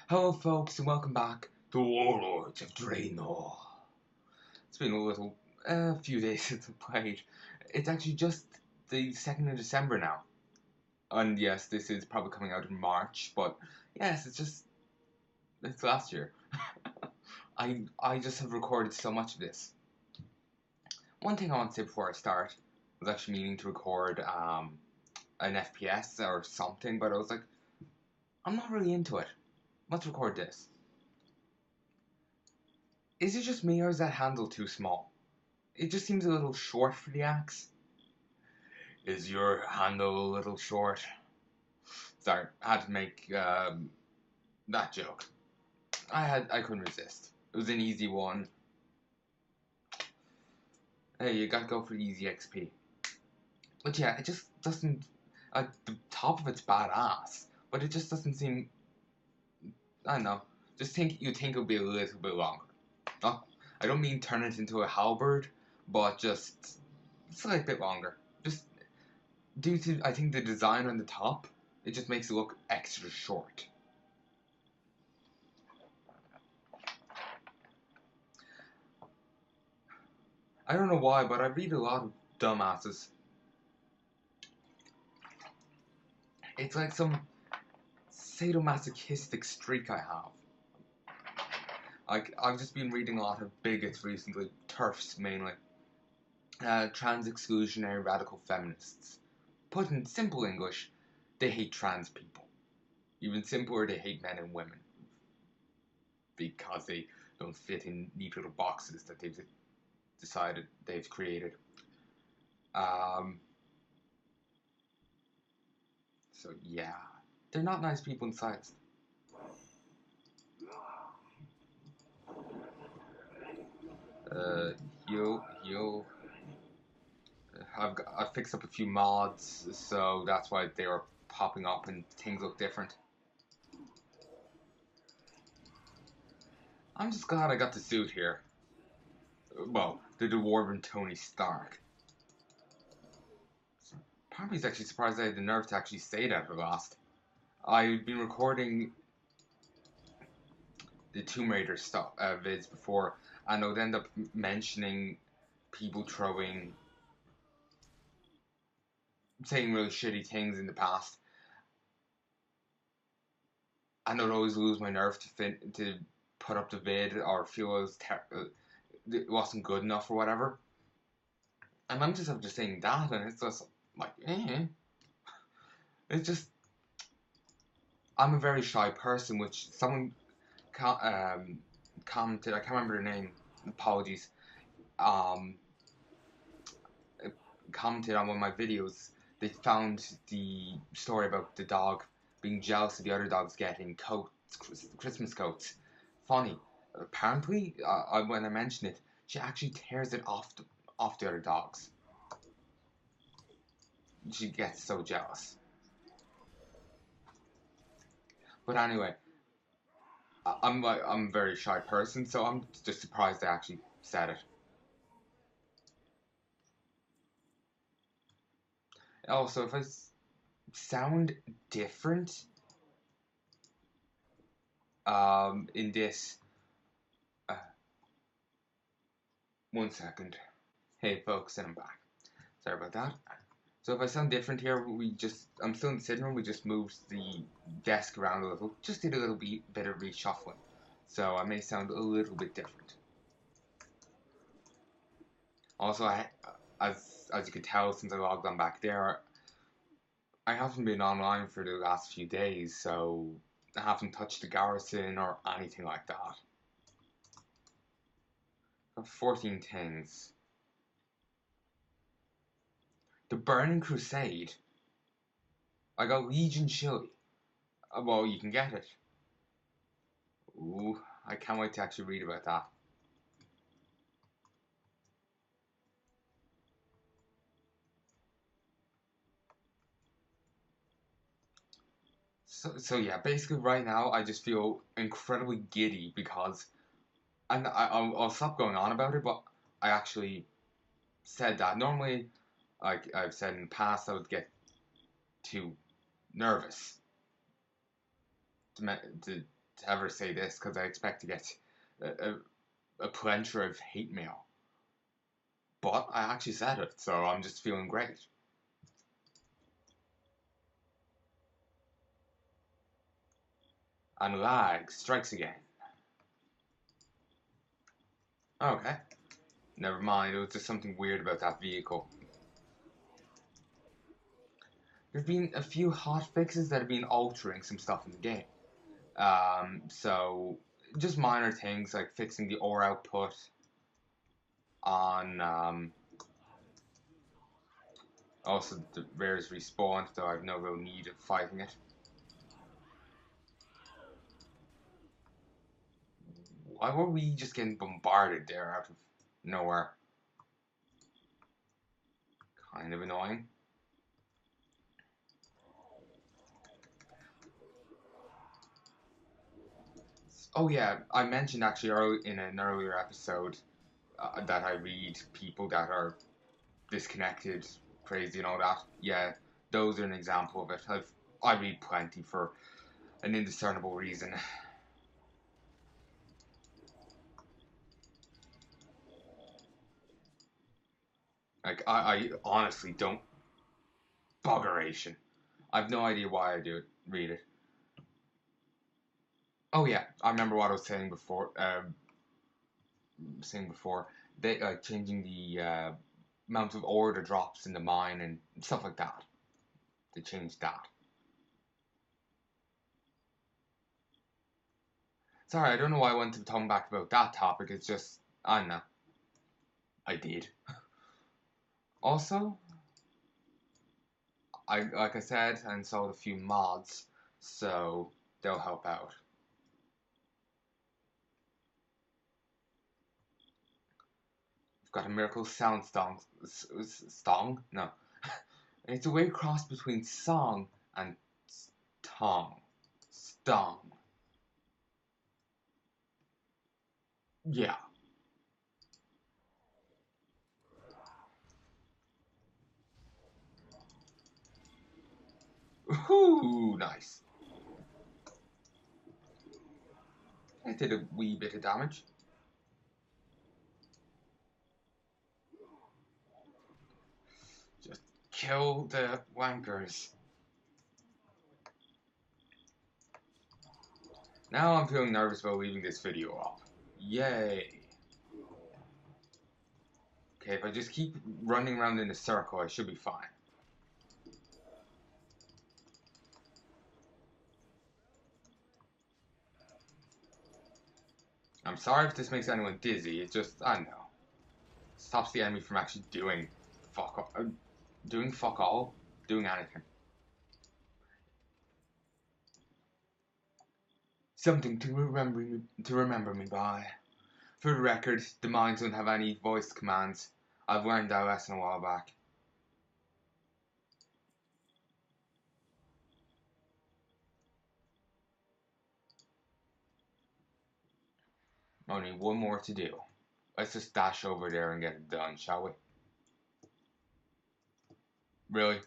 Hello folks and welcome back to Warlords of Draenor. It's been a few days since I played. It's actually just the 2nd of December now. And yes, this is probably coming out in March, but yes, it's last year. I just have recorded so much of this. One thing I want to say before I start was actually meaning to record an FPS or something, but I was like, I'm not really into it. Let's record this. Is it just me or is that handle too small? It just seems a little short for the axe. Is your handle a little short? Sorry, I had to make that joke. I couldn't resist. It was an easy one. Hey, you gotta go for easy XP. But yeah, it just doesn't. The top of it's badass, but it just doesn't seem. I don't know. You think it'll be a little bit longer. Oh, I don't mean turn it into a halberd, but just slight bit longer. Just due to I think the design on the top, it just makes it look extra short. I don't know why, but I read a lot of dumbasses. It's like some sadomasochistic streak I have. Like, I've just been reading a lot of bigots recently, TERFs mainly. Trans exclusionary radical feminists. Put in simple English, they hate trans people. Even simpler, they hate men and women. Because they don't fit in neat little boxes that they've decided they've created. So yeah, they're not nice people inside. Heal. I've fixed up a few mods, so that's why they are popping up and things look different. I'm just glad I got the suit here. Well, the Dwarven Tony Stark. Part of me is actually surprised I had the nerve to actually say that for last. I've been recording the Tomb Raider stuff vids before, and I would end up mentioning people saying really shitty things in the past, and I'd always lose my nerve to put up the vid or feel it wasn't good enough or whatever. And I'm just after saying that, and it's just like, It's just I'm a very shy person, which someone commented. I can't remember their name. Apologies. Um, Commented on one of my videos. They found the story about the dog being jealous of the other dogs getting Christmas coats. Funny. Apparently, when I mentioned it, she actually tears it off the other dogs. She gets so jealous. But anyway, I'm a very shy person, so I'm just surprised I actually said it. Also, if I sound different in this, 1 second. Hey folks, and I'm back. Sorry about that. So if I sound different here, I'm still in the sitting room, we just moved the desk around a little, just did a little bit of reshuffling. So I may sound a little bit different. Also, as you could tell since I logged on back there, I haven't been online for the last few days, so I haven't touched the garrison or anything like that. Got 14 things. The Burning Crusade. I got Legion Chili. Well, you can get it. Ooh, I can't wait to actually read about that. So yeah, basically right now I just feel incredibly giddy because, and I'll stop going on about it, but I actually said that. Normally, like I've said in the past, I would get too nervous to ever say this because I expect to get a plenty of hate mail. But I actually said it, so I'm just feeling great. And lag strikes again. Okay. Never mind, it was just something weird about that vehicle. There's been a few hot fixes that have been altering some stuff in the game. So just minor things like fixing the ore output on also the rares respawned, though I've no real need of fighting it. Why were we just getting bombarded there out of nowhere? Kind of annoying. Oh yeah, I mentioned actually in an earlier episode that I read people that are disconnected, crazy, and all that. Yeah, those are an example of it. I read plenty for an indiscernible reason. Like I honestly don't buggeration. I've no idea why I do it. Read it. Oh yeah, I remember what I was saying before. Saying before, they changing the amount of order drops in the mine and stuff like that. They changed that. Sorry, I don't know why I went to talk back about that topic. It's just I don't know. I did. Also, I like I said, I installed a few mods, so they'll help out. I've got a miracle sound stong. No, it's a weird cross between song and tong. Stong. Yeah. Ooh, nice. I did a wee bit of damage. Just kill the wankers. Now I'm feeling nervous about leaving this video up. Yay. Okay, if I just keep running around in a circle, I should be fine. I'm sorry if this makes anyone dizzy, it just, I don't know. Stops the enemy from actually doing fuck all. Doing fuck all? Doing anything. Something to remember me by. For the record, the mines don't have any voice commands. I've learned that lesson a while back. Only one more to do. Let's just dash over there and get it done, shall we? Really?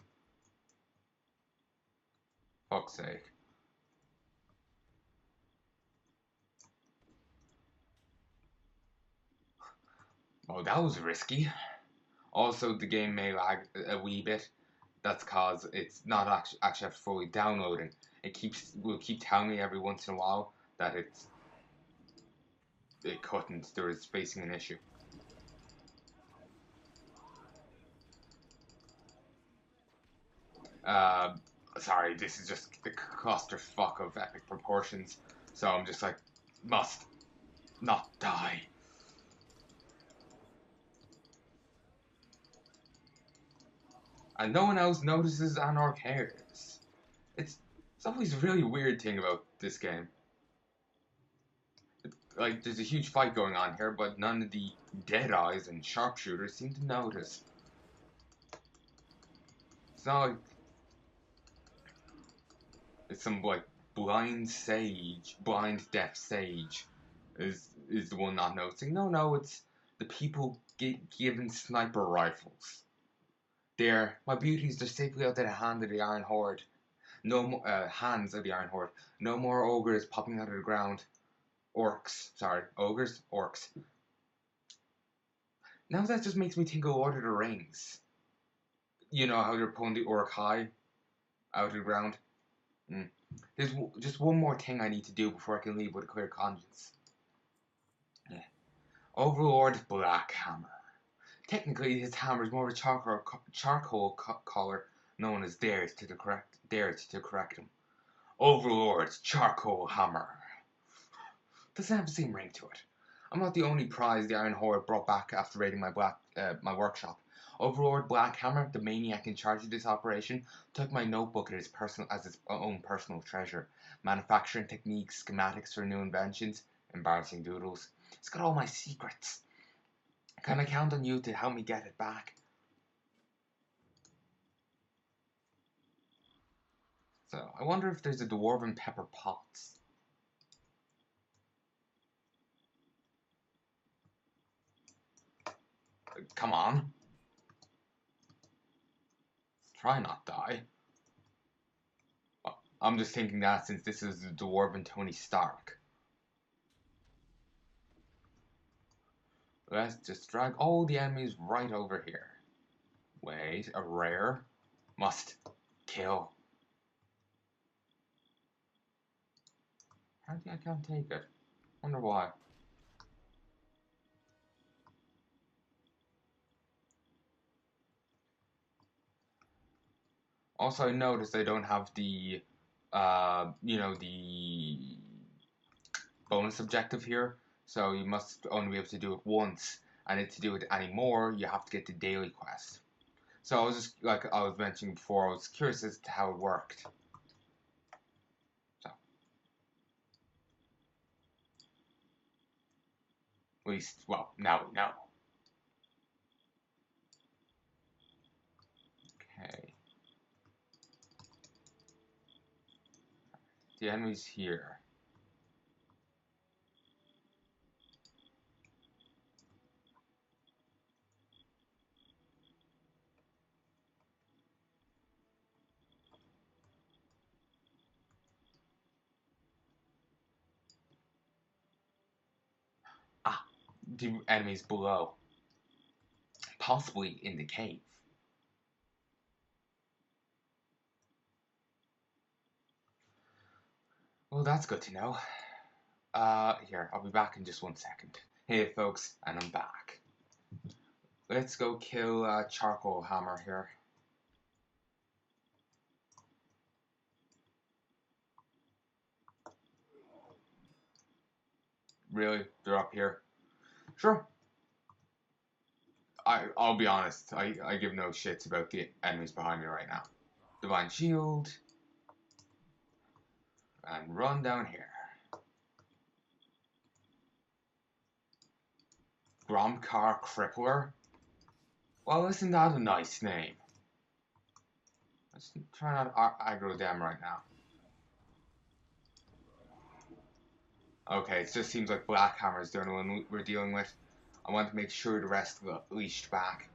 Fuck's sake. Oh, that was risky. Also, the game may lag a wee bit. That's cause it's not actually fully downloading. Will keep telling me every once in a while that it couldn't. There was facing an issue. Uh, Sorry, this is just the clusterfuck of epic proportions. So I'm just like, must not die. And no one else notices and/or cares. It's always a really weird thing about this game. Like, there's a huge fight going on here, but none of the deadeyes and sharpshooters seem to notice. It's not like it's some like blind deaf sage is the one not noticing. No, it's the people given sniper rifles. There, my beauties are safely out of the hand of the Iron Horde. No more hands of the Iron Horde. No more ogres popping out of the ground. Orcs. Sorry, ogres? Orcs. Now that just makes me think of Lord of the Rings. You know how they're pulling the orc high out of the ground? There's just one more thing I need to do before I can leave with a clear conscience. Yeah. Overlord Blackhammer. Technically, his hammer is more of a charcoal collar known as dares to correct him. Overlord's charcoal hammer. Doesn't have the same ring to it. I'm not the only prize the Iron Horde brought back after raiding my workshop. Overlord Blackhammer, the maniac in charge of this operation, took my notebook as his own personal treasure. Manufacturing techniques, schematics for new inventions, embarrassing doodles. It's got all my secrets. Can I count on you to help me get it back? So, I wonder if there's a dwarven pepper pots. Come on. Try not die. I'm just thinking that since this is the dwarven Tony Stark. Let's just drag all the enemies right over here. Wait, a rare? Must kill. Apparently I can't take it. Wonder why. Also, I noticed I don't have the, the bonus objective here. So you must only be able to do it once. And to do it anymore, you have to get the daily quest. So I was just, like I was mentioning before, I was curious as to how it worked. So. At least, well, now we know. Okay. The enemy's here. Ah, the enemies below. Possibly in the cave. Well, that's good to know. Here, I'll be back in just 1 second. Hey, folks, and I'm back. Let's go kill Charcoal Hammer here. Really? They're up here? Sure. I'll be honest, I give no shits about the enemies behind me right now. Divine Shield. And run down here. Gromkar Crippler? Well, isn't that a nice name? Let's try not to aggro them right now. Okay, it just seems like Blackhammer is the only one we're dealing with. I want to make sure the rest got leashed back.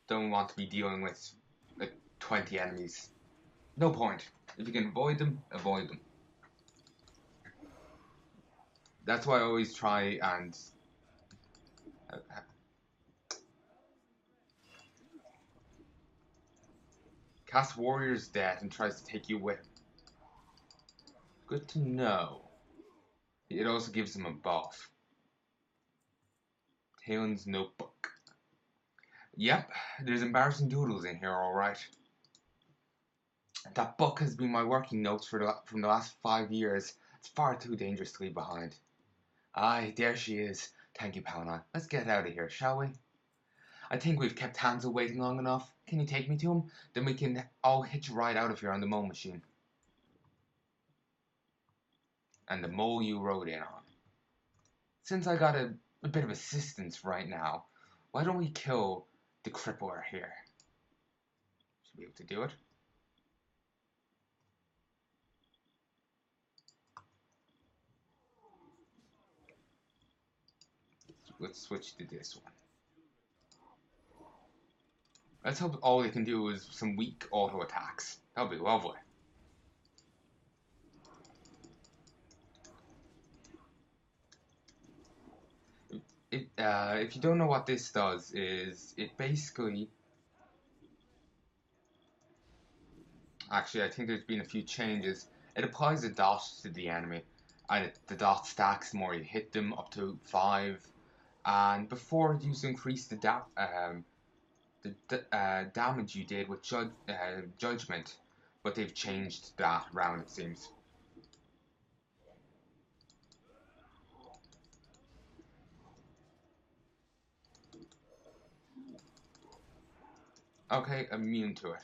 Don't want to be dealing with like 20 enemies. No point. If you can avoid them, avoid them. That's why I always try and cast Warrior's Death and tries to take you with him. Good to know. It also gives him a buff. Talon's Notebook. Yep, there's embarrassing doodles in here, alright. That book has been my working notes from the last 5 years. It's far too dangerous to leave behind. Aye, there she is. Thank you, Palnai. Let's get out of here, shall we? I think we've kept Hansel waiting long enough. Can you take me to him? Then we can all hitch a ride out of here on the mole machine. And the mole you rode in on. Since I got a bit of assistance right now, why don't we kill the crippler here? Should be able to do it. Let's switch to this one. Let's hope all they can do is some weak auto attacks. That'll be lovely. If you don't know what this does, is it basically... Actually, I think there's been a few changes. It applies a dot to the enemy, and the dot stacks the more you hit them, up to 5. And before it used to increase the damage you did with judgment, but they've changed that around, it seems. Okay, immune to it.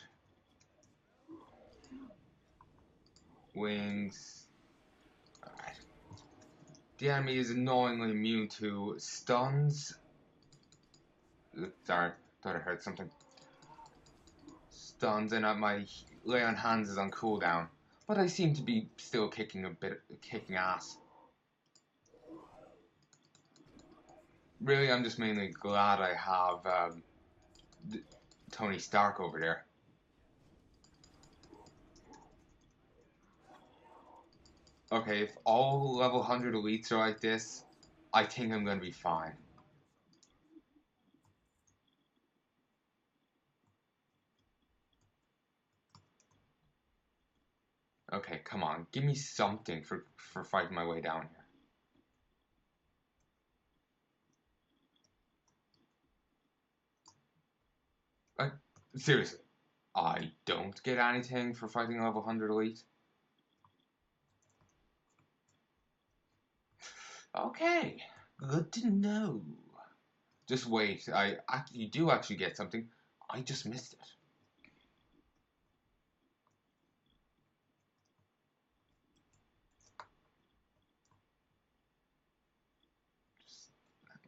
Wings. Alright. The enemy is annoyingly immune to stuns. Sorry, thought I heard something. Stuns, and my lay on hands is on cooldown, but I seem to be still kicking ass. Really, I'm just mainly glad I have Tony Stark over there. Okay, if all level 100 elites are like this, I think I'm gonna be fine. Okay, come on, give me something for fighting my way down here. Seriously, I don't get anything for fighting a level 100 elite? Okay, good to know. Just wait, you do actually get something. I just missed it.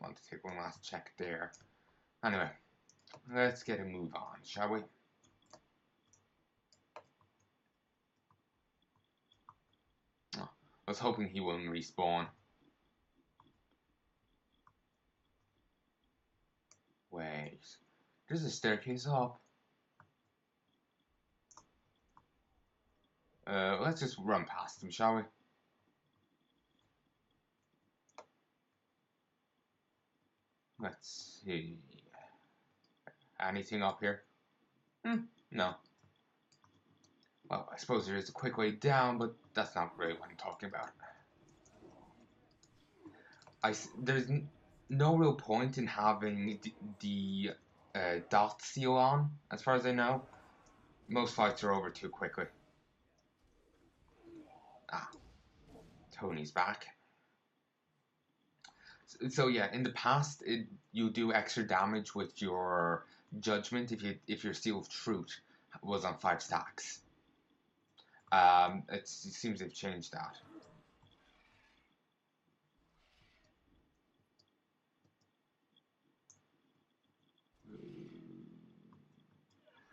I want to take one last check there. Anyway, let's get a move on, shall we? Oh, I was hoping he wouldn't respawn. Wait, there's a staircase up. Let's just run past him, shall we? Let's see. Anything up here? No. Well, I suppose there is a quick way down, but that's not really what I'm talking about. There's no real point in having the dot seal on, as far as I know. Most fights are over too quickly. Ah, Tony's back. So yeah, in the past, you do extra damage with your judgment if your seal of truth was on 5 stacks. It seems they've changed that.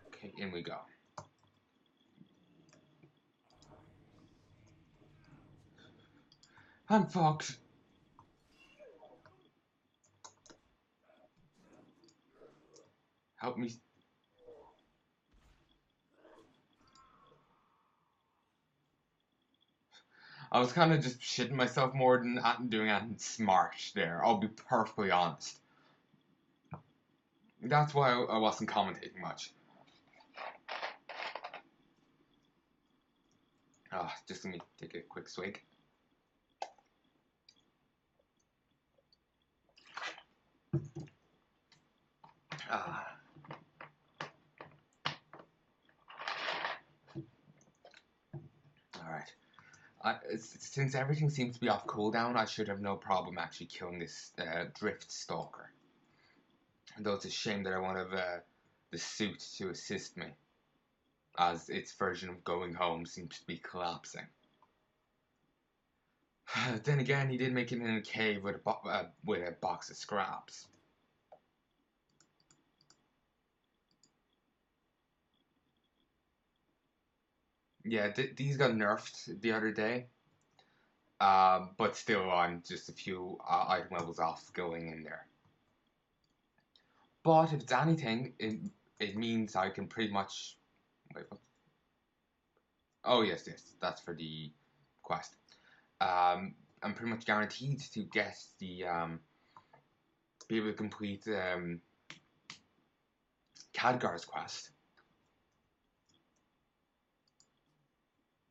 Okay, in we go. I'm fucked. Help me. I was kind of just shitting myself more than doing anything smart there. I'll be perfectly honest. That's why I wasn't commentating much. Just let me take a quick swig. Alright. Since everything seems to be off cooldown, I should have no problem actually killing this Drift Stalker. Though it's a shame that I won't have the suit to assist me, as its version of going home seems to be collapsing. Then again, he did make it in a cave with a box of scraps. Yeah, these got nerfed the other day. But still, I'm just a few item levels off going in there. But if it's anything, it means I can pretty much. Wait, what? Oh yes, that's for the quest. I'm pretty much guaranteed to get the be able to complete Khadgar's quest,